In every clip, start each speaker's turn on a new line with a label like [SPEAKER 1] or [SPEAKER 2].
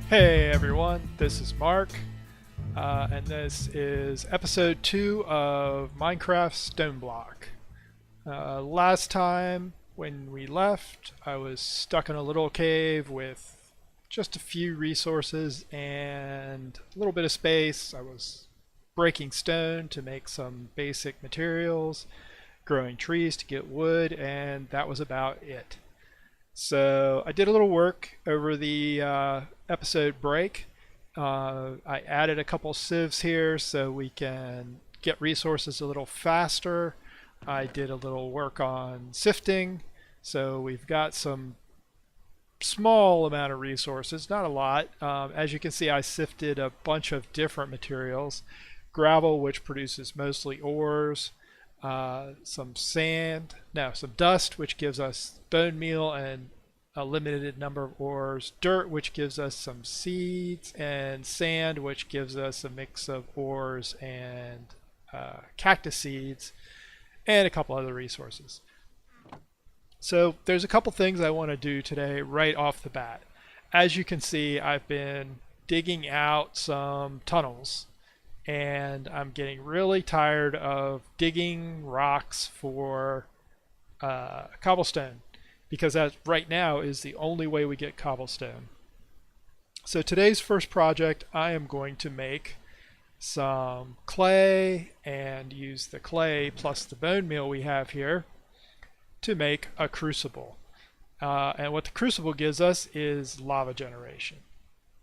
[SPEAKER 1] Hey everyone, this is Mark, and this is episode 2 of Minecraft Stoneblock. Last time when we left, I was stuck in a little cave with just a few resources and a little bit of space. I was breaking stone to make some basic materials, growing trees to get wood, and that was about it. So I did a little work over the episode break. I added a couple sieves here so we can get resources a little faster. I did a little work on sifting, so we've got some small amount of resources, not a lot. As you can see, I sifted a bunch of different materials. Gravel, which produces mostly ores, some sand, no, some dust, which gives us bone meal and a limited number of ores, dirt, which gives us some seeds, and sand, which gives us a mix of ores and cactus seeds, and a couple other resources. So there's a couple things I want to do today right off the bat. As you can see, I've been digging out some tunnels, and I'm getting really tired of digging rocks for cobblestone, because that right now is the only way we get cobblestone. So today's first project, I am going to make some clay and use the clay plus the bone meal we have here to make a crucible. And what the crucible gives us is lava generation.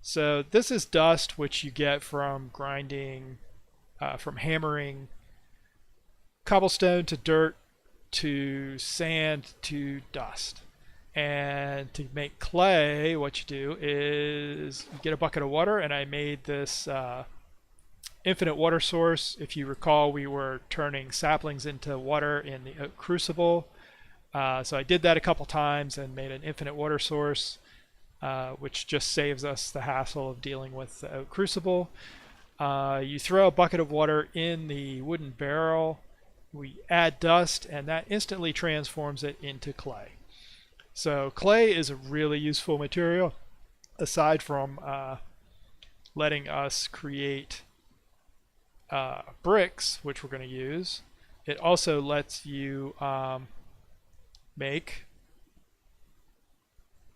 [SPEAKER 1] So this is dust, which you get from grinding, from hammering cobblestone to dirt to sand to dust. And to make clay, what you do is you get a bucket of water, and I made this infinite water source. If you recall, we were turning saplings into water in the oak crucible. So I did that a couple times and made an infinite water source, which just saves us the hassle of dealing with the oak crucible. You throw a bucket of water in the wooden barrel, we add dust, and that instantly transforms it into clay. So clay is a really useful material, aside from letting us create bricks, which we're going to use. It also lets you make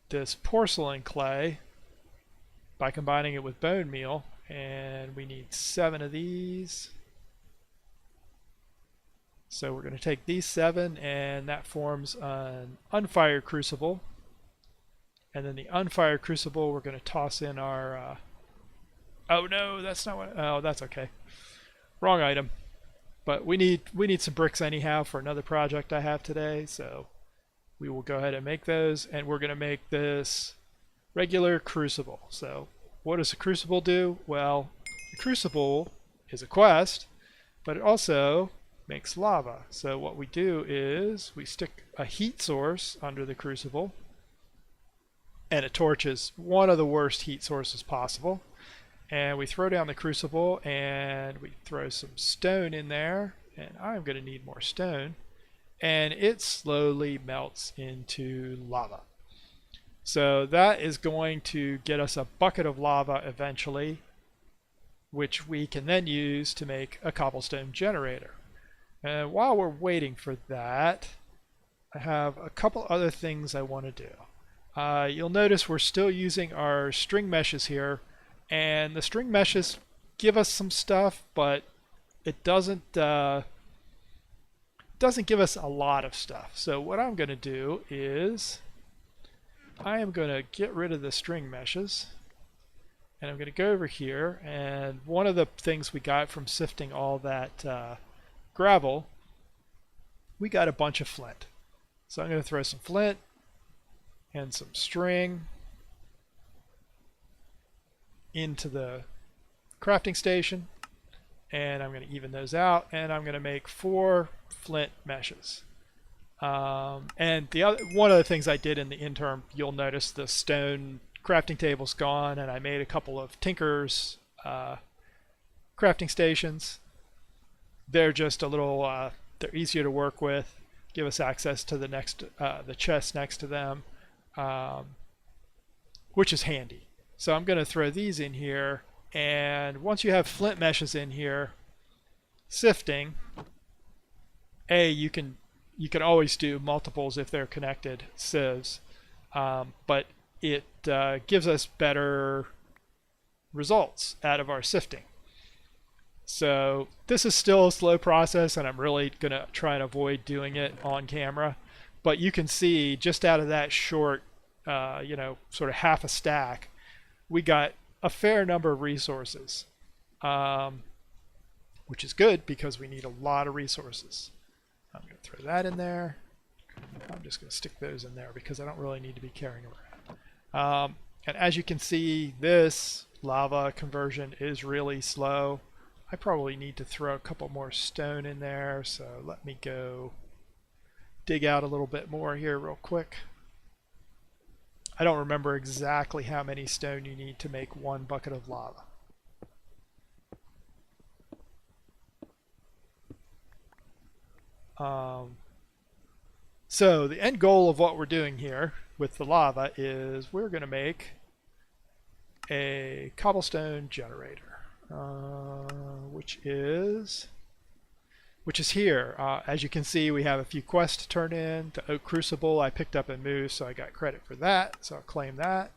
[SPEAKER 1] this porcelain clay by combining it with bone meal, and we need 7 of these. So we're going to take these 7, and that forms an unfired crucible. And then the unfired crucible, we're going to toss in our oh no, that's not what, oh, that's okay, wrong item. But we need some bricks anyhow for another project I have today, so we will go ahead and make those, and we're going to make this regular crucible. So what does a crucible do? Well, the crucible is a quest, but it also makes lava. So what we do is we stick a heat source under the crucible, and a torch is one of the worst heat sources possible. And we throw down the crucible, and we throw some stone in there, and I'm going to need more stone, and it slowly melts into lava. So that is going to get us a bucket of lava eventually, which we can then use to make a cobblestone generator. And while we're waiting for that, I have a couple other things I want to do. You'll notice we're still using our string meshes here, and the string meshes give us some stuff, but it doesn't give us a lot of stuff. So what I'm going to do is I am going to get rid of the string meshes, and I'm going to go over here, and one of the things we got from sifting all that gravel, we got a bunch of flint. So I'm going to throw some flint and some string into the crafting station, and I'm going to even those out, and I'm going to make 4 flint meshes. And one of the things I did in the interim, you'll notice the stone crafting table's gone, and I made a couple of Tinker's crafting stations. They're just a little, they're easier to work with, give us access to the chest next to them, which is handy. So I'm going to throw these in here, and once you have flint meshes in here, sifting, you can always do multiples if they're connected sieves, but it gives us better results out of our sifting. So this is still a slow process, and I'm really going to try and avoid doing it on camera. But you can see just out of that short, sort of half a stack, we got a fair number of resources, which is good because we need a lot of resources. I'm going to throw that in there. I'm just going to stick those in there because I don't really need to be carrying around. And as you can see, this lava conversion is really slow. I probably need to throw a couple more stone in there, so let me go dig out a little bit more here real quick. I don't remember exactly how many stone you need to make one bucket of lava. So the end goal of what we're doing here with the lava is we're going to make a cobblestone generator, which is here. As you can see, we have a few quests to turn in. The oak crucible I picked up and moved, so I got credit for that, so I'll claim that.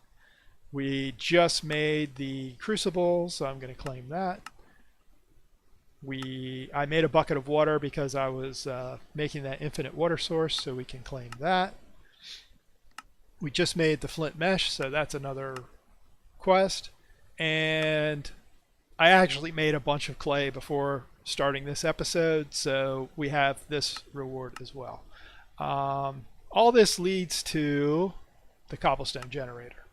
[SPEAKER 1] We just made the crucible, so I'm going to claim that. I made a bucket of water because I was making that infinite water source, so we can claim that. We just made the flint mesh, so that's another quest. And I actually made a bunch of clay before starting this episode, so we have this reward as well. All this leads to the cobblestone generator.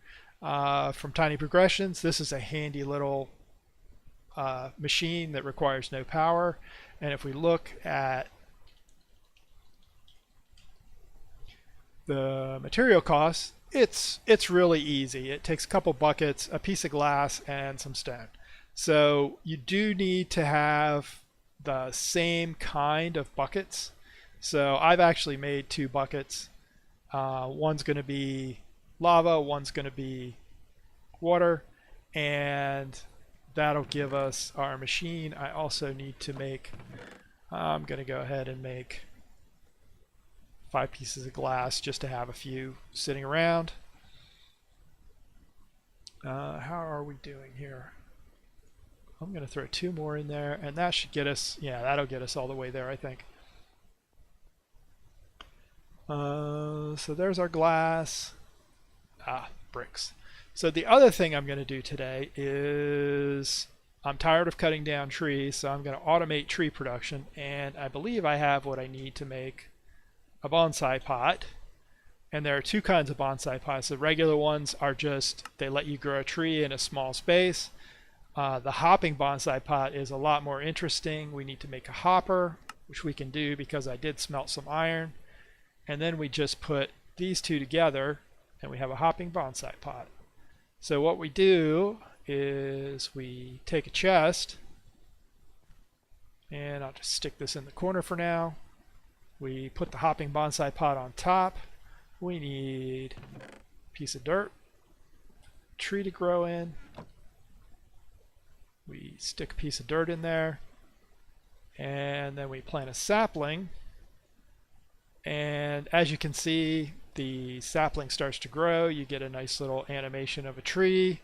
[SPEAKER 1] From Tiny Progressions, this is a handy little machine that requires no power, and if we look at the material costs, it's really easy. It takes a couple buckets, a piece of glass, and some stone. So you do need to have the same kind of buckets. So I've actually made 2 buckets. One's going to be lava, one's going to be water, and that'll give us our machine. I also need to make, I'm going to go ahead and make 5 pieces of glass just to have a few sitting around. How are we doing here? I'm going to throw 2 more in there, and that should get us, yeah, that'll get us all the way there, I think. So there's our glass. Bricks. So the other thing I'm going to do today is I'm tired of cutting down trees, so I'm going to automate tree production, and I believe I have what I need to make a bonsai pot. And there are 2 kinds of bonsai pots. The regular ones are just, they let you grow a tree in a small space. The hopping bonsai pot is a lot more interesting. We need to make a hopper, which we can do because I did smelt some iron. And then we just put these 2 together and we have a hopping bonsai pot. So what we do is we take a chest, and I'll just stick this in the corner for now. We put the hopping bonsai pot on top. We need a piece of dirt, tree to grow in. We stick a piece of dirt in there, and then we plant a sapling. And as you can see, the sapling starts to grow. You get a nice little animation of a tree.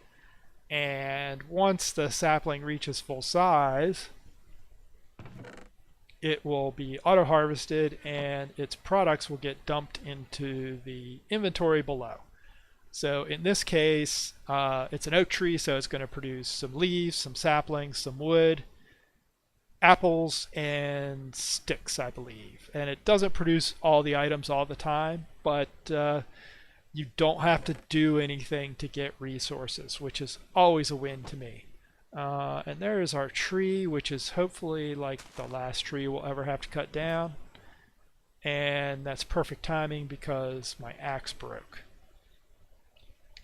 [SPEAKER 1] And once the sapling reaches full size, it will be auto-harvested and its products will get dumped into the inventory below. So in this case, it's an oak tree, so it's going to produce some leaves, some saplings, some wood, apples, and sticks, I believe. And it doesn't produce all the items all the time, but you don't have to do anything to get resources, which is always a win to me. And there is our tree, which is hopefully like the last tree we'll ever have to cut down. And that's perfect timing because my axe broke.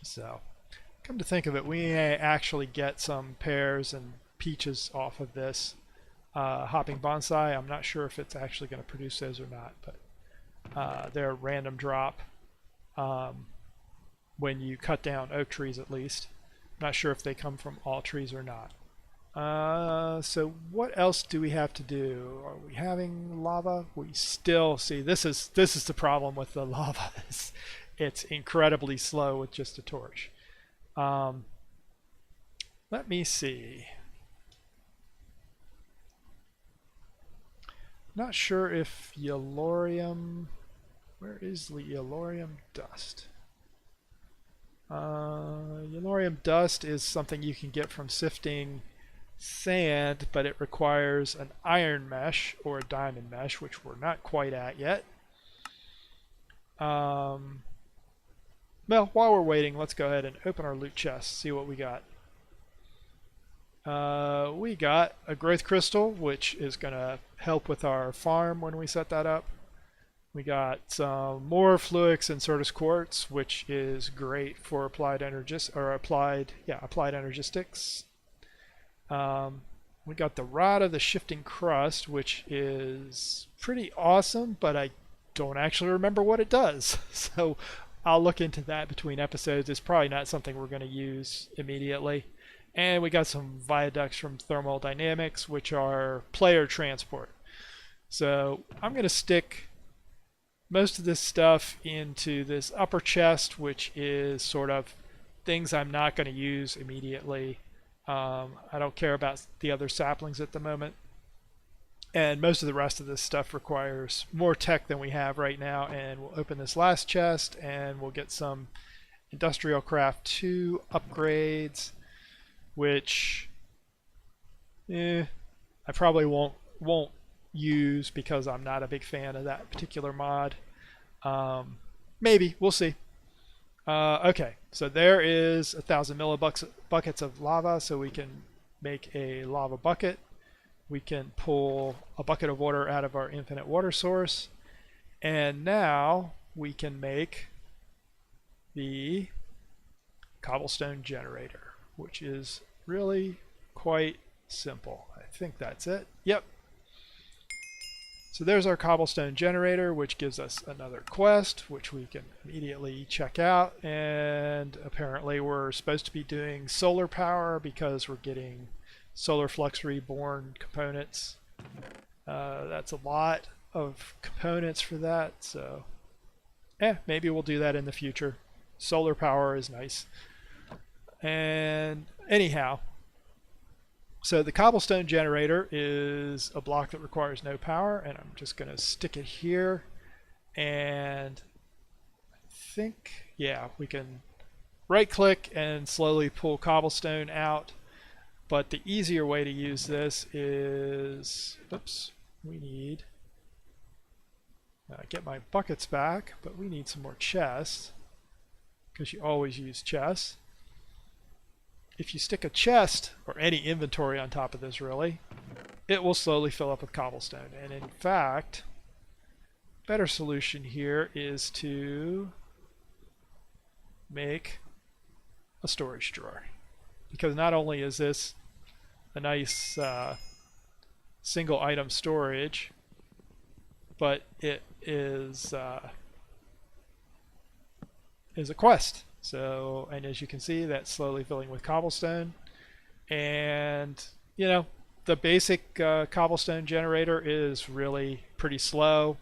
[SPEAKER 1] So, come to think of it, we may actually get some pears and peaches off of this hopping bonsai. I'm not sure if it's actually going to produce those or not, but they're a random drop when you cut down oak trees, at least. Not sure if they come from all trees or not. So what else do we have to do? Are we having lava? We still see this is the problem with the lava. It's incredibly slow with just a torch. Let me see. Not sure if yellorium. Where is the yellorium dust? Yellorium dust is something you can get from sifting sand, but it requires an iron mesh or a diamond mesh, which we're not quite at yet. Well, while we're waiting, let's go ahead and open our loot chest, see what we got. We got a growth crystal, which is going to help with our farm when we set that up. We got some more fluix and Certus quartz, which is great for applied energistics. We got the rod of the shifting crust, which is pretty awesome, but I don't actually remember what it does. So I'll look into that between episodes. It's probably not something we're going to use immediately. And we got some viaducts from thermal dynamics, which are player transport. So I'm going to stick most of this stuff into this upper chest, which is sort of things I'm not going to use immediately. I don't care about the other saplings at the moment. And most of the rest of this stuff requires more tech than we have right now. And we'll open this last chest and we'll get some Industrial Craft 2 upgrades, which I probably won't use because I'm not a big fan of that particular mod. Maybe, we'll see. Okay, so there is 1,000 millibuckets of lava, so we can make a lava bucket. We can pull a bucket of water out of our infinite water source, and now we can make the cobblestone generator, which is really quite simple. I think that's it. Yep. So there's our cobblestone generator, which gives us another quest, which we can immediately check out. And apparently we're supposed to be doing solar power because we're getting solar flux reborn components. That's a lot of components for that, so maybe we'll do that in the future. Solar power is nice. And anyhow, so the cobblestone generator is a block that requires no power, and I'm just going to stick it here, and I think, yeah, we can right click and slowly pull cobblestone out. But the easier way to use this is, oops, we need get my buckets back, but we need some more chests because you always use chests. If you stick a chest or any inventory on top of this, really, it will slowly fill up with cobblestone. And in fact, better solution here is to make a storage drawer, because not only is this a nice single item storage, but it is a quest. So, and as you can see, that's slowly filling with cobblestone. And, you know, the basic cobblestone generator is really pretty slow,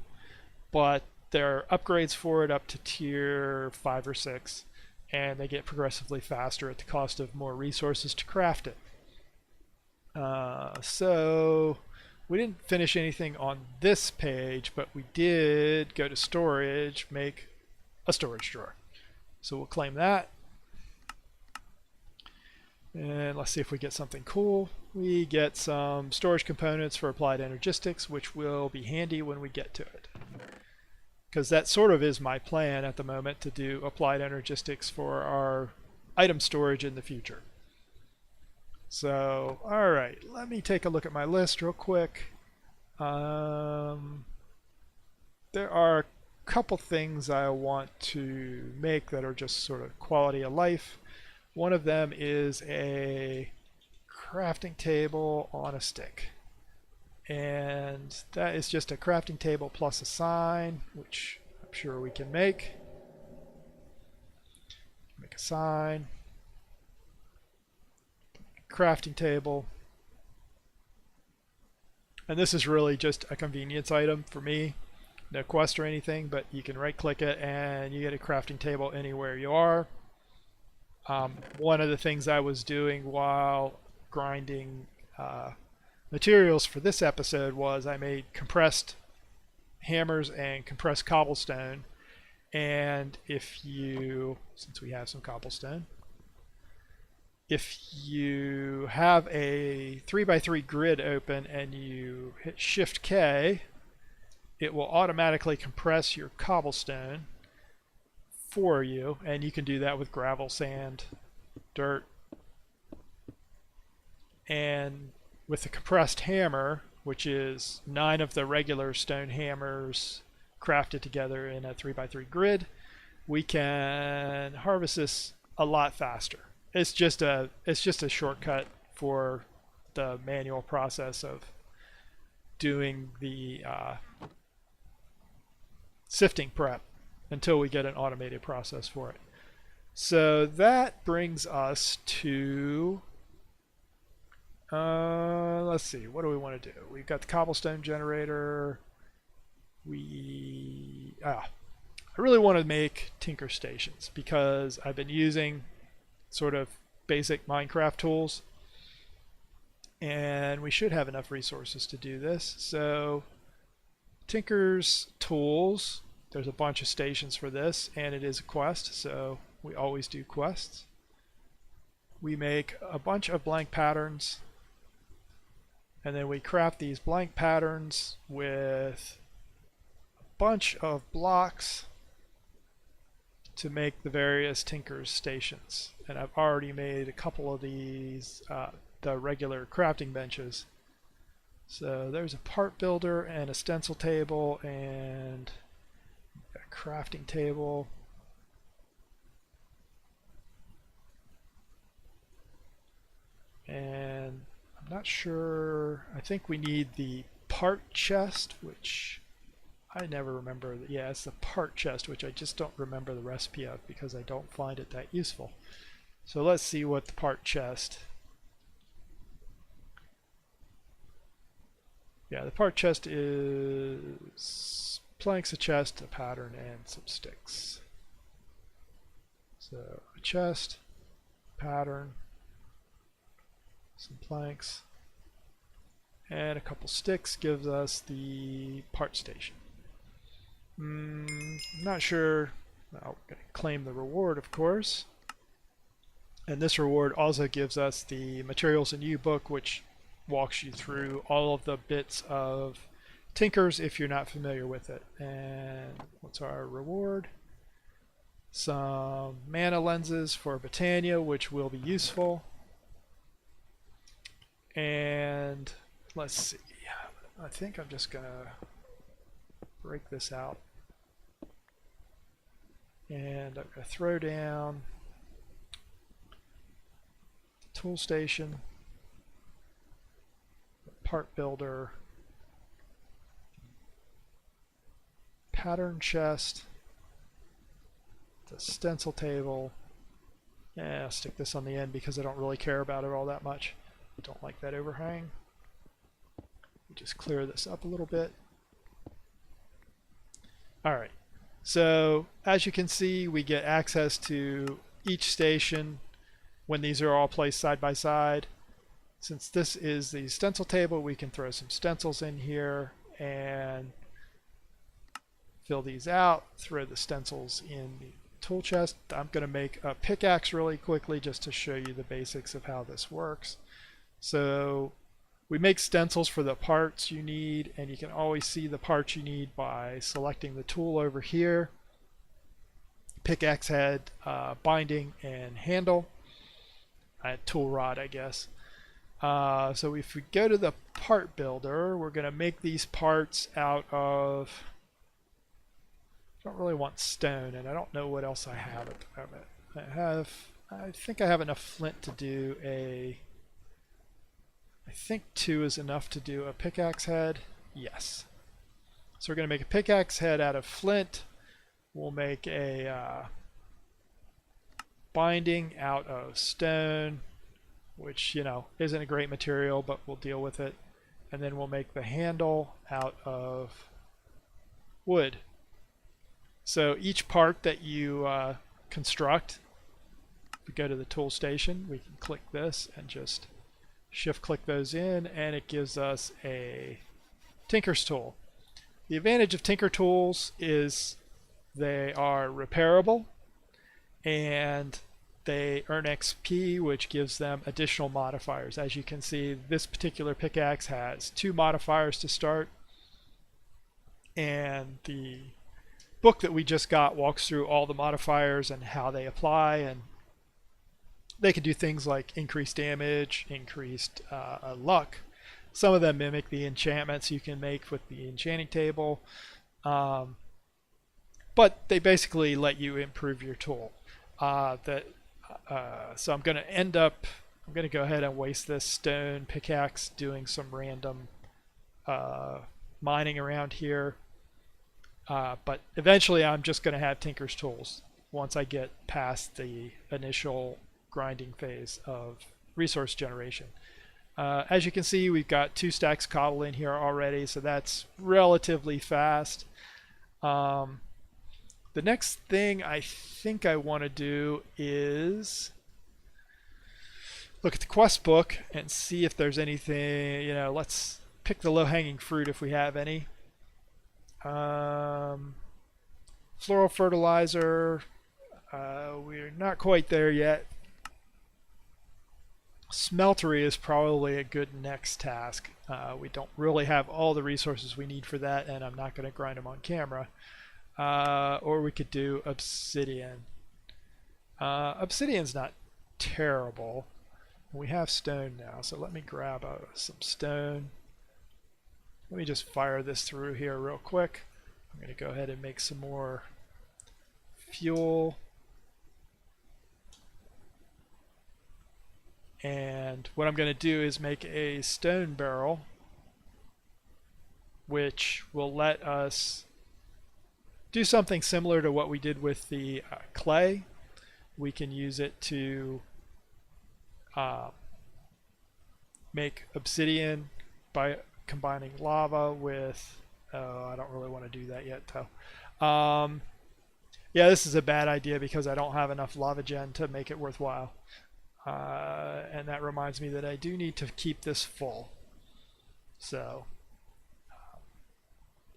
[SPEAKER 1] but there are upgrades for it up to tier 5 or 6, and they get progressively faster at the cost of more resources to craft it. So, we didn't finish anything on this page, but we did go to storage, make a storage drawer. So we'll claim that. And let's see if we get something cool. We get some storage components for applied energistics, which will be handy when we get to it. Because that sort of is my plan at the moment, to do applied energistics for our item storage in the future. So, alright, let me take a look at my list real quick. There are couple things I want to make that are just sort of quality of life. One of them is a crafting table on a stick, and that is just a crafting table plus a sign, which I'm sure we can make a sign. crafting table. And this is really just a convenience item for me, no quest or anything, but you can right click it and you get a crafting table anywhere you are. One of the things I was doing while grinding materials for this episode was I made compressed hammers and compressed cobblestone. And if you, since we have some cobblestone, if you have a 3x3 grid open and you hit Shift K, it will automatically compress your cobblestone for you, and you can do that with gravel, sand, dirt. And with the compressed hammer, which is 9 of the regular stone hammers crafted together in a 3x3 grid, we can harvest this a lot faster. It's just a shortcut for the manual process of doing the sifting prep until we get an automated process for it. So that brings us to let's see, what do we want to do? We've got the cobblestone generator. I really want to make tinker stations because I've been using sort of basic Minecraft tools, and we should have enough resources to do this. So Tinker's tools, there's a bunch of stations for this, and it is a quest, so we always do quests. We make a bunch of blank patterns, and then we craft these blank patterns with a bunch of blocks to make the various Tinker's stations. And I've already made a couple of these, the regular crafting benches. So there's a part builder and a stencil table and a crafting table. And I'm not sure, I think we need the part chest, which I never remember. Yeah, it's the part chest, which I just don't remember the recipe of because I don't find it that useful. So let's see what the part chest. Yeah, the part chest is planks, a chest, a pattern, and some sticks. So a chest, pattern, some planks, and a couple sticks gives us the part station. I'm not sure. I'm going to claim the reward, of course. And this reward also gives us the Materials in You book, which walks you through all of the bits of Tinkers if you're not familiar with it. And what's our reward? Some mana lenses for Botania, which will be useful. And let's see. I think I'm just going to break this out. And I'm going to throw down the tool station, the part builder, pattern chest, the stencil table. Yeah, I'll stick this on the end because I don't really care about it all that much. Don't like that overhang. Just clear this up a little bit. Alright, so as you can see, we get access to each station when these are all placed side by side. Since this is the stencil table, we can throw some stencils in here and fill these out, throw the stencils in the tool chest. I'm going to make a pickaxe really quickly just to show you the basics of how this works. So we make stencils for the parts you need, and you can always see the parts you need by selecting the tool over here. Pickaxe head, binding, and handle. Tool rod, I guess. So if we go to the part builder, we're going to make these parts out of, I don't really want stone, and I don't know what else I have at the moment. I think I have enough flint to do I think 2 is enough to do a pickaxe head. Yes. So we're going to make a pickaxe head out of flint. We'll make a binding out of stone. which, you know, isn't a great material, but we'll deal with it. And then we'll make the handle out of wood. So each part that you construct, if we go to the tool station, we can click this and just shift click those in, and it gives us a Tinker's tool. The advantage of Tinker tools is they are repairable and they earn XP, which gives them additional modifiers. As you can see, this particular pickaxe has 2 modifiers to start, and the book that we just got walks through all the modifiers and how they apply, and they can do things like increased damage, increased luck. Some of them mimic the enchantments you can make with the enchanting table, but they basically let you improve your tool. So I'm going to go ahead and waste this stone pickaxe doing some random mining around here. But eventually I'm just going to have Tinker's tools once I get past the initial grinding phase of resource generation. As you can see, we've got 2 stacks of cobble in here already, so that's relatively fast. The next thing I think I want to do is look at the quest book and see if there's anything, you know, let's pick the low-hanging fruit if we have any. Floral fertilizer, we're not quite there yet. Smeltery is probably a good next task. We don't really have all the resources we need for that, and I'm not going to grind them on camera. Or we could do obsidian. Obsidian's not terrible. We have stone now, so let me grab some stone. Let me just fire this through here real quick. I'm going to go ahead and make some more fuel. And what I'm going to do is make a stone barrel, which will let us do something similar to what we did with the clay. We can use it to make obsidian by combining lava with, I don't really want to do that yet though. Yeah, this is a bad idea because I don't have enough lava gen to make it worthwhile. And that reminds me that I do need to keep this full. So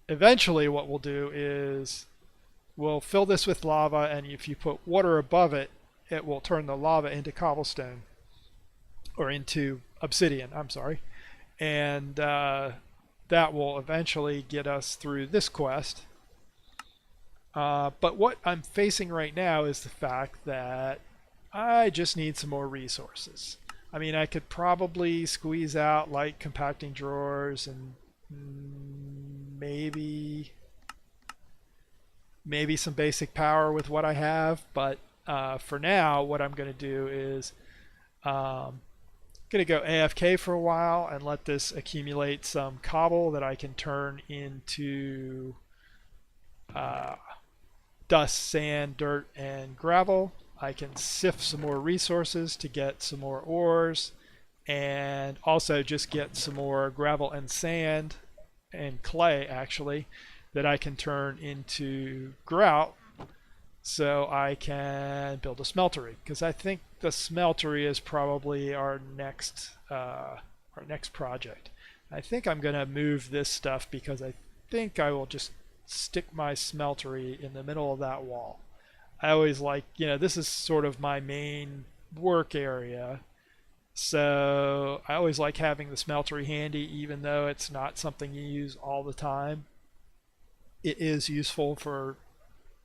[SPEAKER 1] eventually what we'll do is we'll fill this with lava, and if you put water above it, it will turn the lava into cobblestone, or into obsidian, I'm sorry. And that will eventually get us through this quest. But what I'm facing right now is the fact that I just need some more resources. I mean, I could probably squeeze out like compacting drawers and maybe some basic power with what I have, but for now what I'm going to do is going to go AFK for a while and let this accumulate some cobble that I can turn into dust, sand, dirt, and gravel. I can sift some more resources to get some more ores, and also just get some more gravel and sand and clay actually that I can turn into grout, so I can build a smeltery, because I think the smeltery is probably our next project. I think I'm going to move this stuff because I think I will just stick my smeltery in the middle of that wall. I always like, you know, this is sort of my main work area, so I always like having the smeltery handy, even though it's not something you use all the time. It is useful for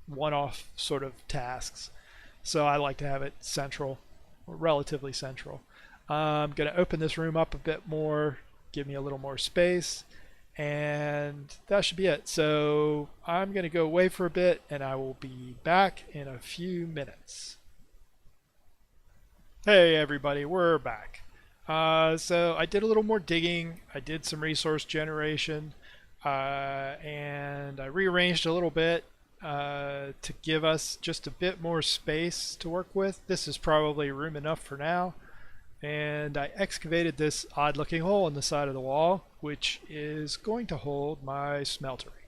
[SPEAKER 1] one-off sort of tasks, so I like to have it central, or relatively central. I'm going to open this room up a bit more, give me a little more space, and that should be it. So I'm going to go away for a bit, and I will be back in a few minutes. Hey everybody, we're back. So I did a little more digging, I did some resource generation, and I rearranged a little bit to give us just a bit more space to work with. This is probably room enough for now. and I excavated this odd looking hole in the side of the wall, which is going to hold my smeltery.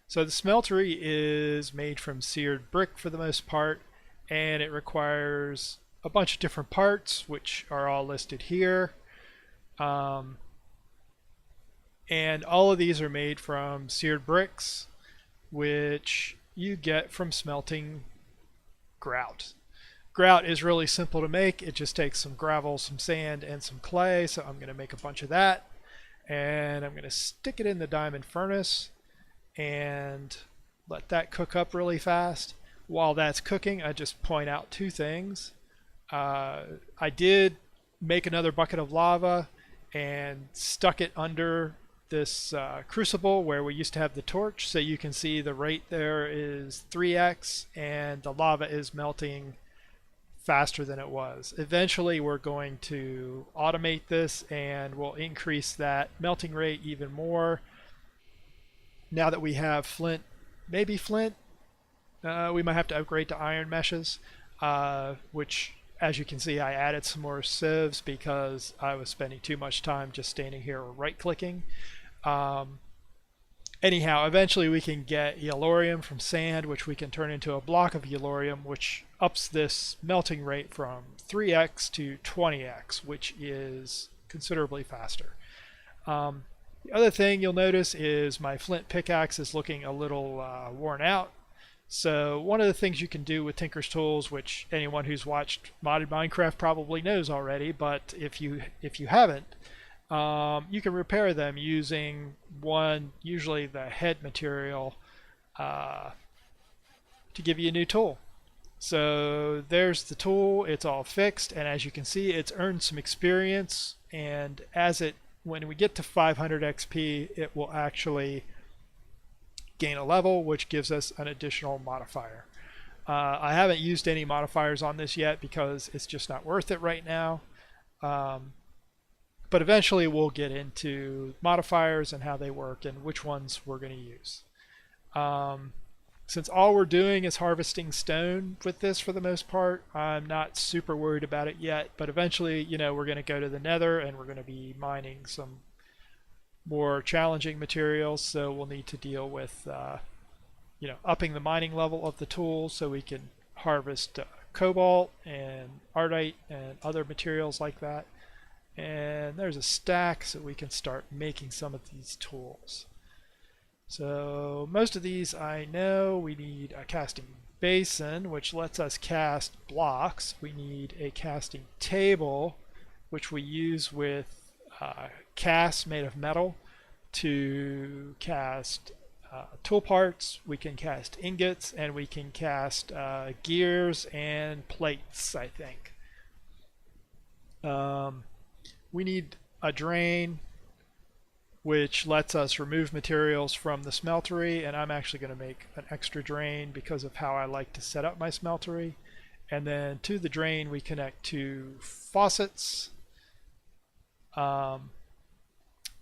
[SPEAKER 1] So the smeltery is made from seared brick for the most part, and it requires a bunch of different parts, which are all listed here. And all of these are made from seared bricks, which you get from smelting grout. Grout is really simple to make. It just takes some gravel, some sand, and some clay. So I'm going to make a bunch of that, and I'm going to stick it in the diamond furnace and let that cook up really fast. While that's cooking, I just point out two things. I did make another bucket of lava and stuck it under this crucible where we used to have the torch, so you can see the rate there is 3x and the lava is melting faster than it was. Eventually we're going to automate this and we'll increase that melting rate even more. Now that we have flint, maybe flint, we might have to upgrade to iron meshes, which, as you can see, I added some more sieves because I was spending too much time just standing here right clicking. Anyhow, eventually we can get yellorium from sand, which we can turn into a block of yellorium, which ups this melting rate from 3x to 20x, which is considerably faster. The other thing you'll notice is my flint pickaxe is looking a little worn out. So one of the things you can do with Tinker's Tools, which anyone who's watched modded Minecraft probably knows already, but if you haven't, you can repair them using usually the head material, to give you a new tool. So there's the tool, it's all fixed, and as you can see, it's earned some experience, and when we get to 500 XP, it will actually gain a level, which gives us an additional modifier. I haven't used any modifiers on this yet because it's just not worth it right now. But eventually we'll get into modifiers and how they work and which ones we're going to use. Since all we're doing is harvesting stone with this for the most part, I'm not super worried about it yet, but eventually, we're going to go to the Nether and we're going to be mining some more challenging materials, so we'll need to deal with upping the mining level of the tools so we can harvest cobalt and ardite and other materials like that. And there's a stack, so we can start making some of these tools. So most of these I know. We need a casting basin, which lets us cast blocks. We need a casting table, which we use with casts made of metal to cast tool parts. We can cast ingots, and we can cast gears and plates, I think. We need a drain, which lets us remove materials from the smeltery, and I'm actually going to make an extra drain because of how I like to set up my smeltery. And then to the drain we connect two faucets.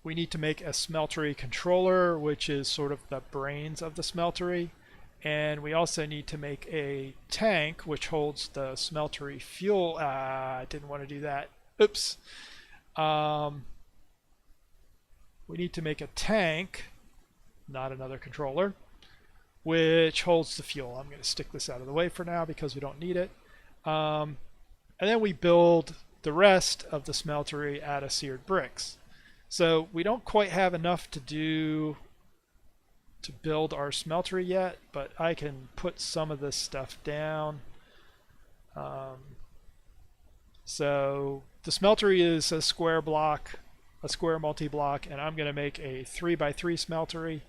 [SPEAKER 1] We need to make a smeltery controller, which is sort of the brains of the smeltery. And we also need to make a tank which holds the smeltery fuel. I didn't want to do that. Oops. We need to make a tank, not another controller, which holds the fuel. I'm going to stick this out of the way for now because we don't need it. And then we build the rest of the smeltery out of seared bricks. So we don't quite have enough to build our smeltery yet, but I can put some of this stuff down. So the smeltery is a square block, a square multi-block, and I'm going to make a 3x3 smeltery.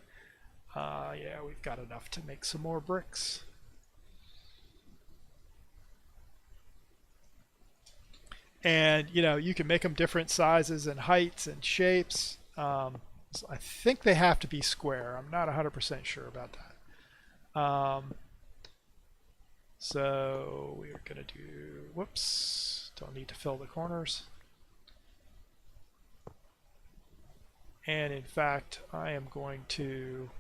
[SPEAKER 1] Yeah, we've got enough to make some more bricks. And you can make them different sizes and heights and shapes. So I think they have to be square. I'm not 100% sure about that. So we're going to do, whoops, don't need to fill the corners. And in fact, I am going to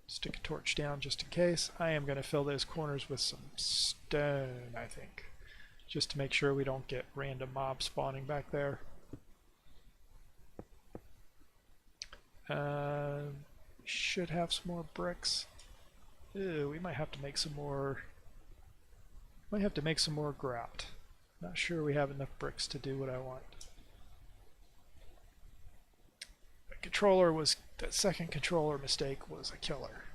[SPEAKER 1] stick a torch down just in case. I am going to fill those corners with some stone, I think, just to make sure we don't get random mobs spawning back there. Should have some more bricks. Ew, we might have to make some more. Might have to make some more grout. Not sure we have enough bricks to do what I want. That second controller mistake was a killer.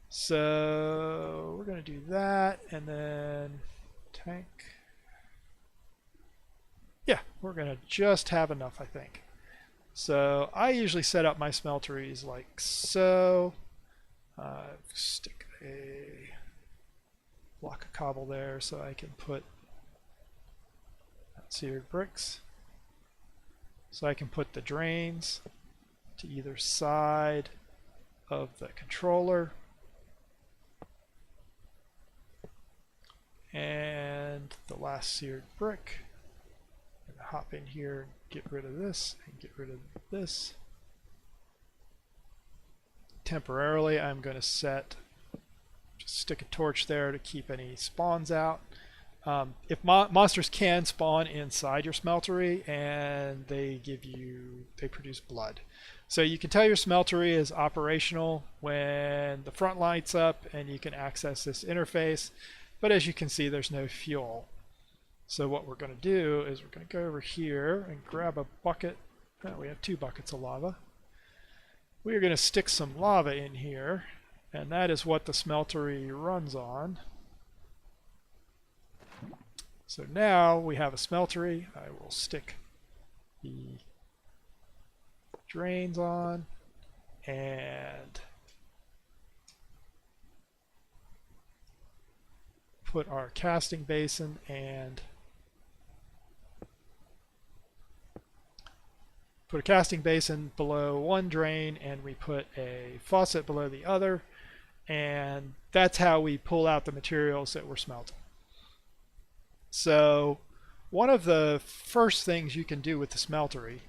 [SPEAKER 1] So we're going to do that, and then tank. Yeah, we're going to just have enough, I think. So I usually set up my smelteries like so. Stick a block of cobble there so I can put seared bricks. So I can put the drains to either side of the controller. And the last seared brick. I'm going to hop in here and get rid of this and get rid of this. Temporarily, I'm going to just stick a torch there to keep any spawns out. If monsters can spawn inside your smeltery, and they produce blood. So you can tell your smeltery is operational when the front lights up and you can access this interface. But as you can see, there's no fuel. So what we're going to do is we're going to go over here and grab a bucket. Oh, we have 2 buckets of lava. We are going to stick some lava in here, and that is what the smeltery runs on. So now we have a smeltery. I will stick the drains on and put our casting basin and put a casting basin below one drain, and we put a faucet below the other, and that's how we pull out the materials that we're smelting. So one of the first things you can do with the smeltery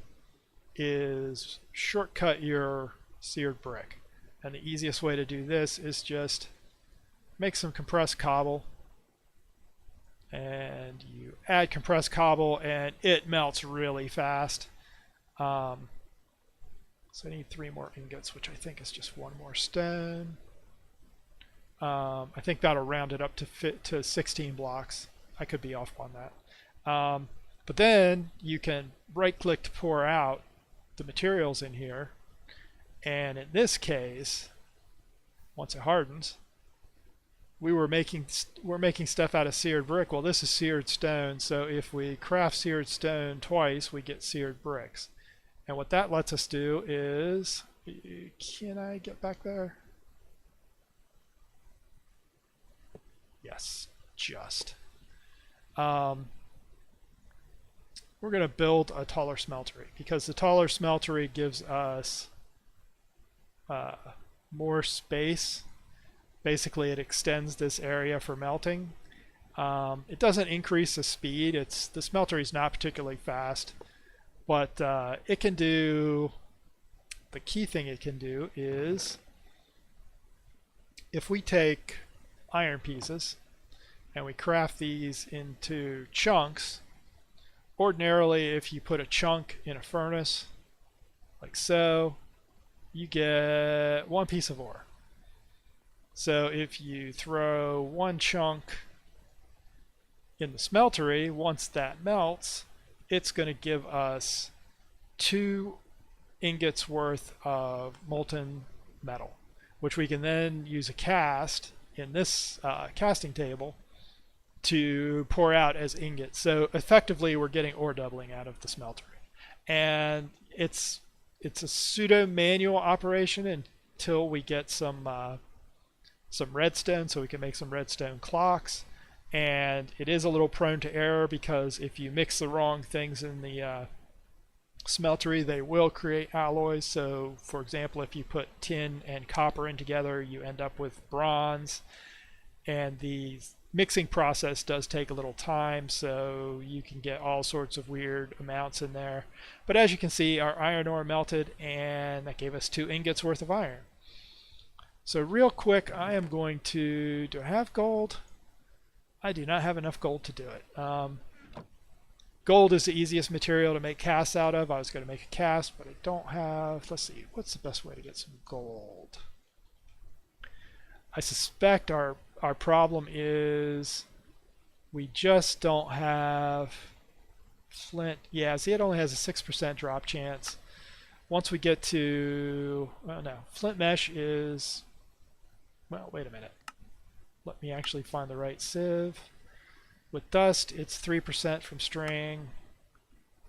[SPEAKER 1] is shortcut your seared brick, and the easiest way to do this is just make some compressed cobble, and you add compressed cobble and it melts really fast. So I need 3 more ingots, which I think is just 1 more stone. I think that'll round it up to 16 blocks. I could be off on that. But then you can right click to pour out the materials in here, and in this case, once it hardens, we're making stuff out of seared brick. Well, this is seared stone, so if we craft seared stone twice, we get seared bricks. And what that lets us do is, can I get back there? Yes, just. We're going to build a taller smeltery, because the taller smeltery gives us more space. Basically, it extends this area for melting. It doesn't increase the speed. The smeltery is not particularly fast, but it can do. The key thing it can do is, if we take iron pieces and we craft these into chunks, ordinarily if you put a chunk in a furnace like so, you get 1 piece of ore. So if you throw 1 chunk in the smeltery, once that melts, it's going to give us 2 ingots worth of molten metal, which we can then use a cast in this casting table to pour out as ingots. So effectively we're getting ore doubling out of the smeltery. And it's a pseudo manual operation until we get some redstone, so we can make some redstone clocks. And it is a little prone to error, because if you mix the wrong things in the smeltery, they will create alloys. So for example, if you put tin and copper in together, you end up with bronze, and the mixing process does take a little time, so you can get all sorts of weird amounts in there. But as you can see, our iron ore melted, and that gave us 2 ingots worth of iron. So real quick, I am going to, do I have gold? I do not have enough gold to do it. Gold is the easiest material to make casts out of. I was going to make a cast, but I don't have... Let's see, what's the best way to get some gold? I suspect our problem is we just don't have flint. Yeah, see, it only has a 6% drop chance. Once we get to... Oh, no. Flint mesh is... Well, wait a minute. Let me actually find the right sieve. With dust, it's 3% from string.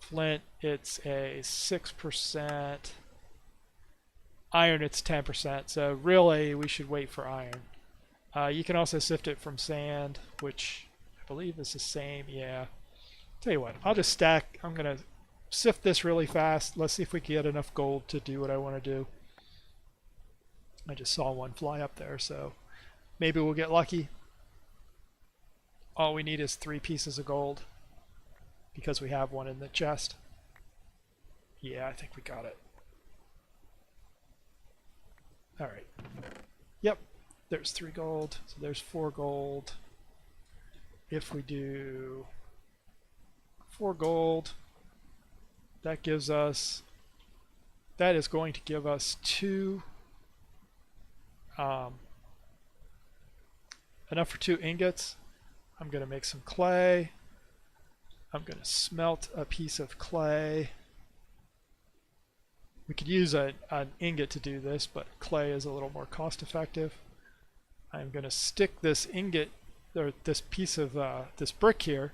[SPEAKER 1] Flint, it's a 6%. Iron, it's 10%. So really, we should wait for iron. You can also sift it from sand, which I believe is the same. Yeah. Tell you what, I'll just stack. I'm going to sift this really fast. Let's see if we can get enough gold to do what I want to do. I just saw one fly up there, so maybe we'll get lucky. All we need is 3 pieces of gold because we have one in the chest. Yeah, I think we got it. All right. Yep, there's 3 gold, so there's 4 gold. If we do 4 gold, that gives us, that is going to give us 2, enough for 2 ingots. I'm going to make some clay. I'm going to smelt a piece of clay. We could use an ingot to do this, but clay is a little more cost effective. I'm going to stick this ingot, or this piece of this brick here,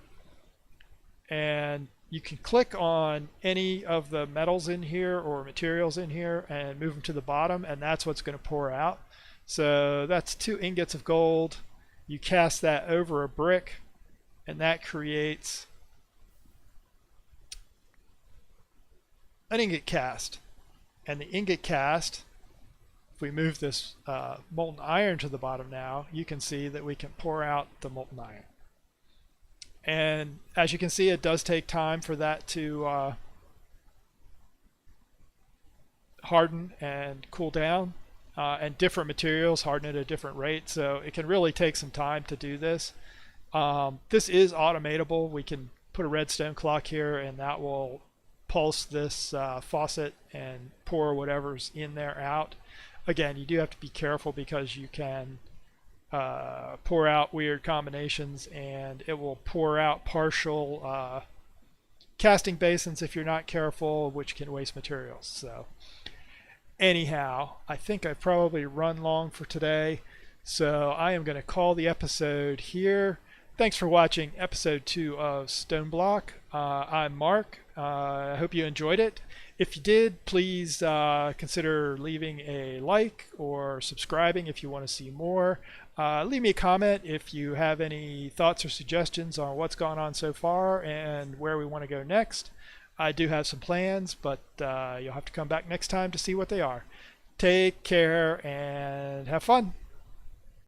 [SPEAKER 1] and you can click on any of the metals in here or materials in here and move them to the bottom, and that's what's going to pour out. So that's 2 ingots of gold. You cast that over a brick, and that creates an ingot cast. And the ingot cast, if we move this molten iron to the bottom now, you can see that we can pour out the molten iron. And as you can see, it does take time for that to harden and cool down. And different materials harden at a different rate, so it can really take some time to do this. This is automatable. We can put a redstone clock here, and that will pulse this faucet and pour whatever's in there out. Again, you do have to be careful because you can pour out weird combinations, and it will pour out partial casting basins if you're not careful, which can waste materials. So anyhow, I think I've probably run long for today, so I am going to call the episode here. Thanks for watching episode 2 of Stoneblock. I'm Mark. I hope you enjoyed it. If you did, please consider leaving a like or subscribing if you want to see more. Leave me a comment if you have any thoughts or suggestions on what's gone on so far and where we want to go next. I do have some plans, but you'll have to come back next time to see what they are. Take care and have fun.